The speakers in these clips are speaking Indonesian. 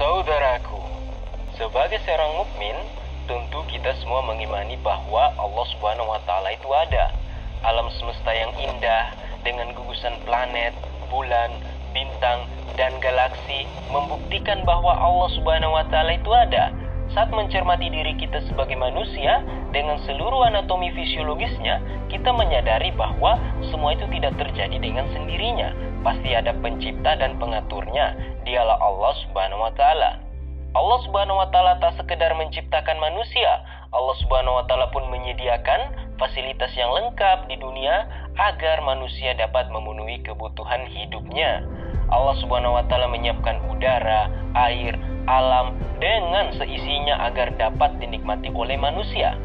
Saudaraku, sebagai seorang mukmin, tentu kita semua mengimani bahwa Allah Subhanahu wa Ta'ala itu ada. Alam semesta yang indah dengan gugusan planet, bulan, bintang, dan galaksi membuktikan bahwa Allah Subhanahu wa Ta'ala itu ada. Saat mencermati diri kita sebagai manusia dengan seluruh anatomi fisiologisnya, kita menyadari bahwa semua itu tidak terjadi dengan sendirinya. Pasti ada pencipta dan pengaturnya. Dialah Allah Subhanahu wa Ta'ala. Allah Subhanahu wa Ta'ala tak sekedar menciptakan manusia. Allah Subhanahu wa Ta'ala pun menyediakan fasilitas yang lengkap di dunia agar manusia dapat memenuhi kebutuhan hidupnya. Allah Subhanahu wa Ta'ala menyiapkan udara, air, alam dengan seisinya agar dapat dinikmati oleh manusia.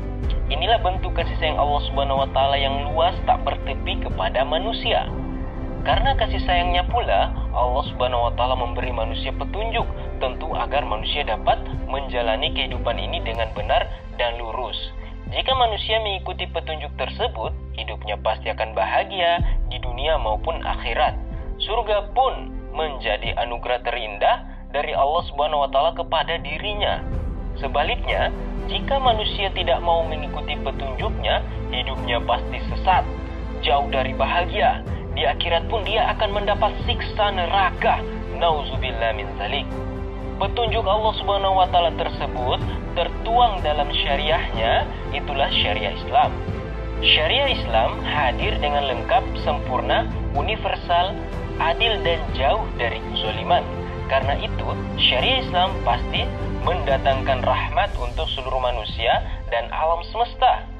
Inilah bentuk kasih sayang Allah Subhanahu wa Ta'ala yang luas tak bertepi kepada manusia. Karena kasih sayangnya pula, Allah Subhanahu wa Ta'ala memberi manusia petunjuk, tentu agar manusia dapat menjalani kehidupan ini dengan benar dan lurus. Jika manusia mengikuti petunjuk tersebut, hidupnya pasti akan bahagia di dunia maupun akhirat. Surga pun menjadi anugerah terindah dari Allah Subhanahu wa Ta'ala kepada dirinya. Sebaliknya, jika manusia tidak mau mengikuti petunjuknya, hidupnya pasti sesat, jauh dari bahagia. Di akhirat pun dia akan mendapat siksa neraka. Nauzubillah min dzalik. Petunjuk Allah Subhanahu wa Ta'ala tersebut tertuang dalam syariahnya, itulah syariah Islam. Syariah Islam hadir dengan lengkap, sempurna, universal, adil dan jauh dari kezaliman. Karena itu, syariah Islam pasti mendatangkan rahmat untuk seluruh manusia dan alam semesta.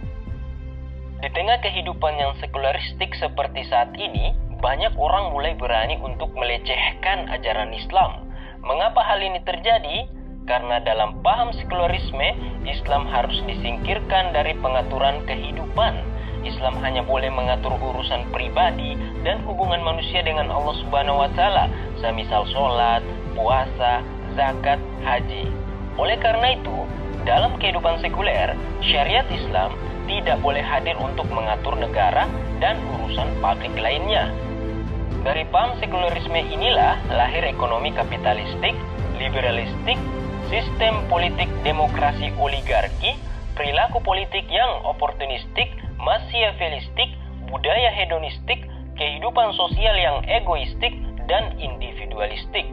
Di tengah kehidupan yang sekularistik seperti saat ini, banyak orang mulai berani untuk melecehkan ajaran Islam. Mengapa hal ini terjadi? Karena dalam paham sekularisme, Islam harus disingkirkan dari pengaturan kehidupan. Islam hanya boleh mengatur urusan pribadi dan hubungan manusia dengan Allah Subhanahu wa Ta'ala, semisal sholat, puasa, zakat, haji. Oleh karena itu, dalam kehidupan sekuler, syariat Islam tidak boleh hadir untuk mengatur negara dan urusan publik lainnya. Dari paham sekularisme inilah lahir ekonomi kapitalistik, liberalistik, sistem politik demokrasi oligarki, perilaku politik yang oportunistik, machiavellistik, budaya hedonistik, kehidupan sosial yang egoistik dan individualistik,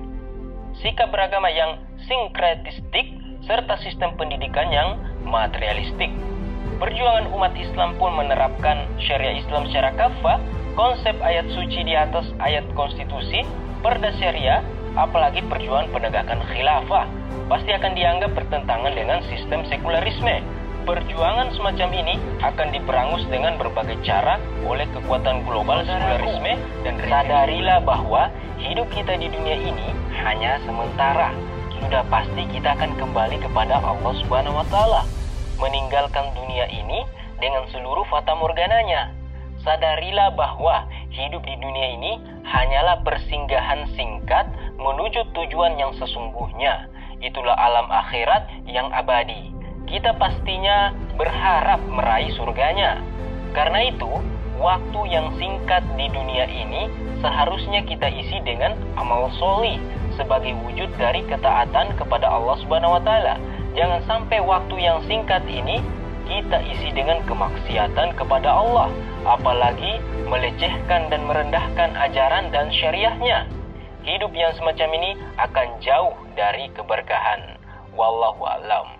sikap beragama yang sinkretistik, serta sistem pendidikan yang materialistik. Perjuangan umat Islam pun menerapkan syariah Islam secara kafah, konsep ayat suci di atas ayat konstitusi, perda syariah, apalagi perjuangan penegakan khilafah, pasti akan dianggap bertentangan dengan sistem sekularisme. Perjuangan semacam ini akan diperangus dengan berbagai cara oleh kekuatan global sekularisme dan sadarilah bahwa hidup kita di dunia ini hanya sementara. Sudah pasti kita akan kembali kepada Allah Subhanahu wa Ta'ala, meninggalkan dunia ini dengan seluruh fata morgananya. Sadarilah bahwa hidup di dunia ini hanyalah persinggahan singkat menuju tujuan yang sesungguhnya. Itulah alam akhirat yang abadi. Kita pastinya berharap meraih surganya. Karena itu, waktu yang singkat di dunia ini seharusnya kita isi dengan amal solih sebagai wujud dari ketaatan kepada Allah Subhanahu wa Ta'ala. Jangan sampai waktu yang singkat ini kita isi dengan kemaksiatan kepada Allah, apalagi melecehkan dan merendahkan ajaran dan syariahnya. Hidup yang semacam ini akan jauh dari keberkahan. Wallahu a'lam.